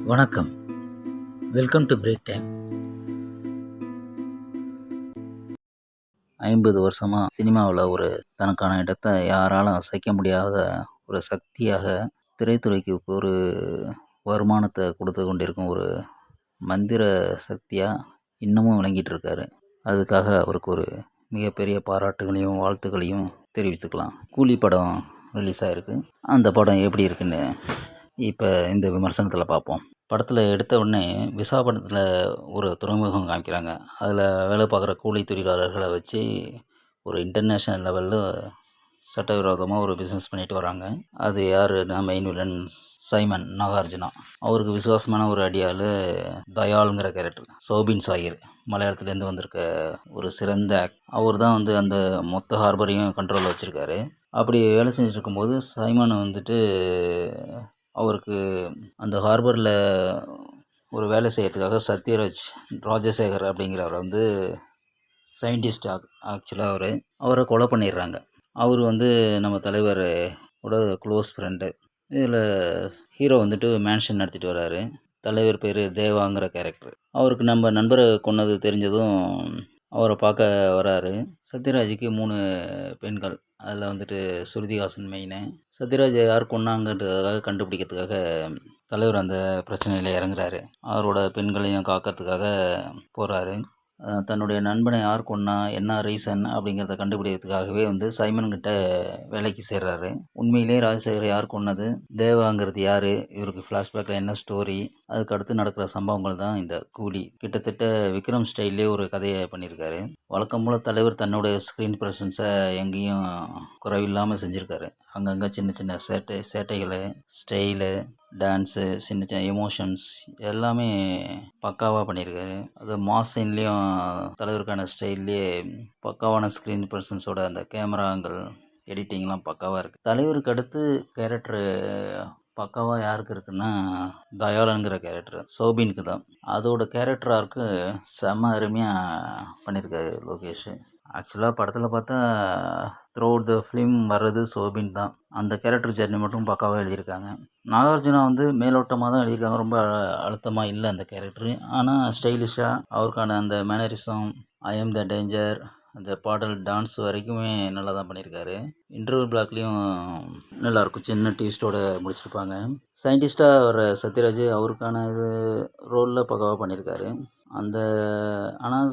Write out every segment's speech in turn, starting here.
வணக்கம். Welcome to break time. 50 வருஷமா சினிமாவில் ஒரு தனக்கான இடத்தை யாராலும் அசைக்க முடியாத ஒரு சக்தியாக, திரைத்துறைக்கு ஒரு வருமானத்தை கொடுத்து கொண்டிருக்கும் ஒரு மந்திர சக்தியாக இன்னமும் விளங்கிட்டு இருக்காரு. அதுக்காக அவருக்கு ஒரு மிகப்பெரிய பாராட்டுகளையும் வாழ்த்துக்களையும் தெரிவித்துக்கலாம். கூலி படம் ரிலீஸ் ஆகிருக்கு. அந்த படம் எப்படி இருக்குன்னு இப்போ இந்த விமர்சனத்தில் பார்ப்போம். படத்தில் எடுத்த உடனே விசாகப்பட்டினத்தில் ஒரு துறைமுகம் காமிக்கிறாங்க. அதில் வேலை பார்க்குற கூலி தொழிலாளர்களை வச்சு ஒரு இன்டர்நேஷ்னல் லெவலில் சட்டவிரோதமாக ஒரு பிஸ்னஸ் பண்ணிட்டு வராங்க. அது யாருன்னா மெயின் வில்லன் சைமன் நாகார்ஜுனா. அவருக்கு விசுவாசமான ஒரு அடியாள் தயாளுங்கிற கேரக்டர். சோபின் சாகிர் மலையாளத்துலேருந்து வந்திருக்க ஒரு சிறந்த அவர் தான் அந்த மொத்த ஹார்பரையும் கண்ட்ரோலில் வச்சுருக்காரு. அப்படி வேலை செஞ்சுட்டு இருக்கும்போது சைமன் அவருக்கு அந்த ஹார்பரில் ஒரு வேலை செய்யறதுக்காக சத்யராஜ் ராஜசேகர் அப்படிங்கிறவர் சயின்டிஸ்ட். ஆக்சுவலாக அவரை கொலை பண்ணிடுறாங்க. அவர் நம்ம தலைவரோட க்ளோஸ் ஃப்ரெண்டு. இதில் ஹீரோ மேன்ஷன் நடத்திட்டு வர்றாரு. தலைவர் பேர் தேவாங்கிற கேரக்டர். அவருக்கு நம்ம நண்பரை கொன்னது தெரிஞ்சதும் அவரை பார்க்க வராரு. சத்யராஜுக்கு 3 பெண்கள். அதில் ஸ்ருதிஹாசன் மெயினு. சத்யராஜ் யார் கொன்னாங்கன்றதுக்காக கண்டுபிடிக்கிறதுக்காக தலைவர் அந்த பிரச்சனையில் இறங்குறாரு. அவரோட பெண்களையும் காக்கிறதுக்காக போகிறாரு. தன்னுடைய நண்பனை யார் கொன்னா, என்ன ரீசன் அப்படிங்கிறத கண்டுபிடிக்கிறதுக்காகவே சைமன்கிட்ட வேலைக்கு சேர்றாரு. உண்மையிலே ராஜசேகர் யார் கொன்னது, தேவாங்கிறது யார், இவருக்கு ஃப்ளாஷ்பேக்கில் என்ன ஸ்டோரி, அதுக்கு அடுத்து நடக்கிற சம்பவங்கள் தான் இந்த கூலி. கிட்டத்தட்ட விக்ரம் ஸ்டைல்லே ஒரு கதையை பண்ணியிருக்காரு. வழக்கம் போல் தலைவர் தன்னுடைய ஸ்க்ரீன் ப்ரெசன்ஸை எங்கேயும் குறைவில்லாமல் செஞ்சுருக்காரு. அங்கங்கே சின்ன சின்ன சேட்டைகள், ஸ்டைலு, டான்ஸு, சின்ன சின்ன எமோஷன்ஸ் எல்லாமே பக்காவாக பண்ணியிருக்காரு. அது மாஸ் சீன்லேயும் தலைவருக்கான ஸ்டைல்லையே பக்காவான ஸ்க்ரீன் பர்சன்ஸோட அந்த கேமராங்கள் எடிட்டிங்லாம் பக்காவாக இருக்குது. தலைவருக்கு அடுத்து கேரக்டரு பக்காவாக யாருக்கு இருக்குன்னா தயாளனுங்கிற கேரக்டர் சோபினுக்கு தான். அதோட கேரக்டராருக்கு செம்ம அருமையாக பண்ணியிருக்காரு லோகேஷ். ஆக்சுவலாக படத்தில் பார்த்தா த்ரூ அவுட் த ஃபிலிம் வர்றது சோபின் தான். அந்த கேரக்டர் ஜர்னி மட்டும் பக்காவாக எழுதியிருக்காங்க. நாகார்ஜுனா மேலோட்டமாக தான் எழுதியிருக்காங்க. ரொம்ப அழுத்தமாக இல்லை அந்த கேரக்டரு. ஆனால் ஸ்டைலிஷாக அவருக்கான அந்த mannerism, I am the danger, அந்த பாடல், டான்ஸ் வரைக்குமே நல்லா தான் பண்ணியிருக்காரு. இன்டர்வல் பிளாக்லேயும் நல்லாயிருக்கும். சின்ன ட்விஸ்ட்டோட முடிச்சிருப்பாங்க. சயின்டிஸ்டாக வர சத்யராஜ் அவருக்கான ரோலில் பக்காவாக பண்ணியிருக்காரு. ஆனால்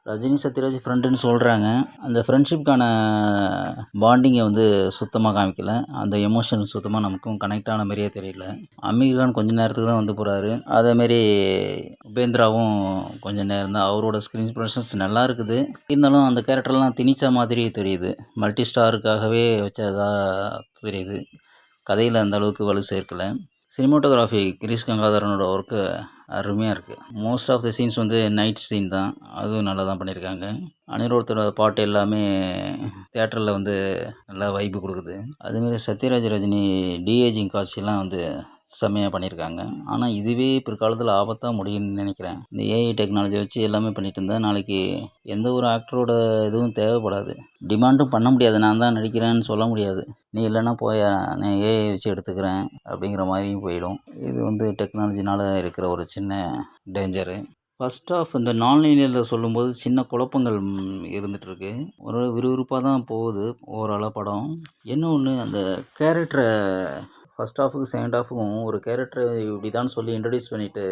ரஜினி சத்யராஜ் ஃப்ரெண்டுன்னு சொல்கிறாங்க. அந்த ஃப்ரெண்ட்ஷிப்கான பாண்டிங்கை சுத்தமாக காமிக்கல. அந்த எமோஷன் சுத்தமாக நமக்கும் கனெக்ட் ஆன மாதிரியே தெரியல. அமீர் கான் கொஞ்சம் நேரத்துக்கு தான் போகிறாரு. அதேமாரி உபேந்திராவும் கொஞ்சம் நேரம் தான். அவரோட ஸ்க்ரீன் ப்ரெசன்ஸ் நல்லா இருக்குது. இருந்தாலும் அந்த கேரக்டர்லாம் திணிச்ச மாதிரி தெரியுது. மல்டி ஸ்டாருக்காகவே வச்சதாக தெரியுது. கதையில் அந்த அளவுக்கு வலு சேர்க்கலை. சினிமாட்டோகிராஃபி கிரீஷ் கங்காதரனோட ஒர்க்கு அருமையாக இருக்குது. Most of the scenes night scene தான். அதுவும் நல்லா தான் பண்ணியிருக்காங்க. அனிருத்தோட பாட்டு எல்லாமே தியேட்டரில் நல்லா வைப்பு கொடுக்குது. அதுமாரி சத்யராஜ் ரஜினி டிஏஜிங் காட்சியெல்லாம் செம்மையாக பண்ணியிருக்காங்க. ஆனால் இதுவே பிற்காலத்தில் ஆபத்தாக முடியும்னு நினைக்கிறேன். இந்த ஏஐ டெக்னாலஜி வச்சு எல்லாமே பண்ணிட்டு இருந்தால் நாளைக்கு எந்த ஒரு ஆக்டரோட இதுவும் தேவைப்படாது. டிமாண்டும் பண்ண முடியாது. நான் தான் நடிக்கிறேன்னு சொல்ல முடியாது. நீ இல்லைன்னா போய் நான் ஏஐ வச்சு எடுத்துக்கிறேன் அப்படிங்கிற மாதிரியும் போயிடும். இது டெக்னாலஜினால் இருக்கிற ஒரு சின்ன டேஞ்சரு. ஃபஸ்ட் ஆஃப் இந்த நான்லைனியரில் சொல்லும்போது சின்ன குழப்பங்கள் இருந்துகிட்ருக்கு. ஒரு விறுவிறுப்பாக தான் போகுது ஓவராலாக படம். என்ன ஒன்று, அந்த கேரக்டரை ஃபஸ்ட் ஹாஃபுக்கு செகண்ட் ஹாஃபுக்கும் ஒரு கேரக்டரை இப்படி தான் சொல்லி இன்ட்ரடியூஸ் பண்ணிவிட்டு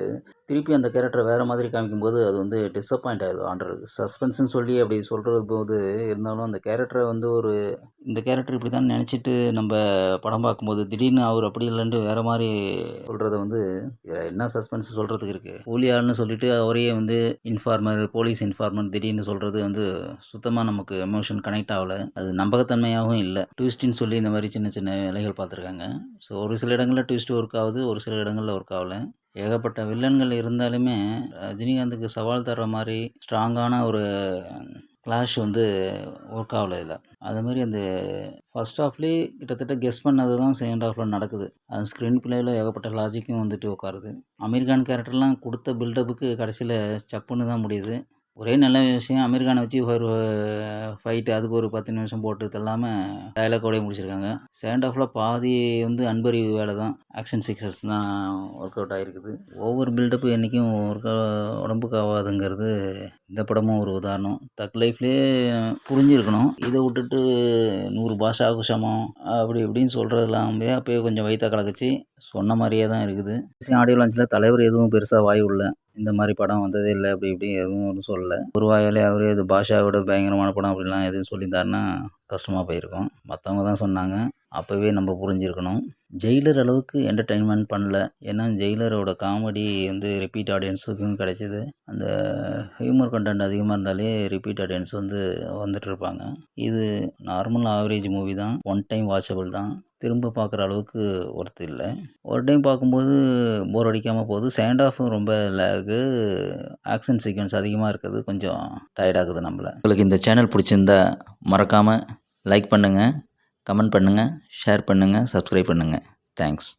திருப்பி அந்த கேரக்டரை வேறு மாதிரி காமிக்கும்போது அது டிஸப்பாயிண்ட் ஆகுது ஆண்டருக்கு. சஸ்பென்ஸ்ன்னு சொல்லி அப்படி சொல்கிறது போது இருந்தாலும் அந்த கேரக்டரை இந்த கேரக்டர் இப்படி தான் நினச்சிட்டு நம்ம படம் பார்க்கும்போது திடீர்னு அவர் அப்படி இல்லைன்ட்டு வேறு மாதிரி சொல்கிறத என்ன சஸ்பென்ஸ் சொல்கிறதுக்கு இருக்குது. கூலியாள்னு சொல்லிட்டு அவரையே இன்ஃபார்மர், போலீஸ் இன்ஃபார்மர் திடீர்னு சொல்கிறது சுத்தமாக நமக்கு எமோஷன் கனெக்ட் ஆகலை. அது நம்பகத்தன்மையாகவும் இல்லை. ட்விஸ்ட்டுன்னு சொல்லி இந்த மாதிரி சின்ன சின்ன வேலைகள் பார்த்துருக்காங்க. ஸோ ஒரு சில இடங்களில் ட்விஸ்ட் ஒர்க் ஆகுது, ஒரு சில இடங்களில் ஒர்க் ஆகலை. ஏகப்பட்ட வில்லன்கள் இருந்தாலுமே ரஜினிகாந்துக்கு சவால் தர்ற மாதிரி ஸ்ட்ராங்கான ஒரு கிளாஷ் ஒர்க் ஆகலை இதில். அதுமாரி அந்த ஃபஸ்ட் ஹாஃப்லேயே கிட்டத்தட்ட கெஸ் பண்ணது தான் செகண்ட் ஹாஃபில் நடக்குது. அது ஸ்க்ரீன் பிளேயில் ஏகப்பட்ட லாஜிக்கும் உட்காருது. அமீர் கான் கேரக்டர்லாம் கொடுத்த பில்டப்புக்கு கடைசியில் சப்புன்னு தான் முடியுது. ஒரே நல்ல விஷயம் அமீர் கானை வச்சு ஒரு ஃபைட்டு அதுக்கு ஒரு 10 நிமிஷம் போட்டது இல்லாமல் டயலாக்கோடய முடிச்சிருக்காங்க. செகண்ட் ஹாஃபில் பாதி வந்து அன்பறிவு வேலை தான், ஆக்ஷன் சீக்வன்ஸ் தான் ஒர்க் அவுட் ஆகிருக்குது. ஓவர் பில்டப்பு என்றைக்கும் உடம்புக்கு ஆகாதுங்கிறது இந்த படமும் ஒரு உதாரணம். தக் லைஃப்லேயே புரிஞ்சிருக்கணும். இதை விட்டுட்டு 100 பாஷாவுக்கு சமம் அப்படி இப்படின்னு சொல்கிறதெல்லாம் அப்போயே கொஞ்சம் வயிற்ற கலக்குச்சு. சொன்ன மாதிரியே தான் இருக்குது. ஆடியோ லான்ச்சில் தலைவர் எதுவும் பெருசாக வாய் விடல. இந்த மாதிரி படம் வந்ததே இல்லை அப்படி இப்படி எதுவும் ஒன்றும் சொல்லலை. ஒரு வாயாலே அவரே இது பாஷாவோட பயங்கரமான படம் அப்படிலாம் எதுவும் சொல்லியிருந்தாருன்னா கஷ்டமாக போயிருக்கும். மற்றவங்க தான் சொன்னாங்க, அப்போவே நம்ம புரிஞ்சிருக்கணும். ஜெயிலர் அளவுக்கு என்டர்டெயின்மெண்ட் பண்ணல. ஏன்னா ஜெயிலரோட காமெடி வந்து ரிப்பீட் ஆடியன்ஸுக்கும் கிடைச்சிது. அந்த ஹியூமர் கண்டென்ட் அதிகமாக இருந்தாலே ரிப்பீட் ஆடியன்ஸ் வந்து வந்துட்டு இருப்பாங்க. இது நார்மல் ஆவரேஜ் மூவி தான், ஒன் டைம் வாட்சபிள் தான். திரும்ப பார்க்குற அளவுக்கு ஒர்த்து இல்லை. ஒரு டைம் பார்க்கும்போது போர் அடிக்காமல் போகுது. செகண்ட் ஹாஃபும் ரொம்ப லேகு, ஆக்ஷன் சீக்வன்ஸ் அதிகமாக இருக்குது, கொஞ்சம் டயர்டாகுது நம்மளை. உங்களுக்கு இந்த சேனல் பிடிச்சிருந்தா மறக்காமல் லைக் பண்ணுங்கள், கமெண்ட் பண்ணுங்கள், ஷேர் பண்ணுங்கள், சப்ஸ்கிரைப் பண்ணுங்கள். தேங்க்ஸ்.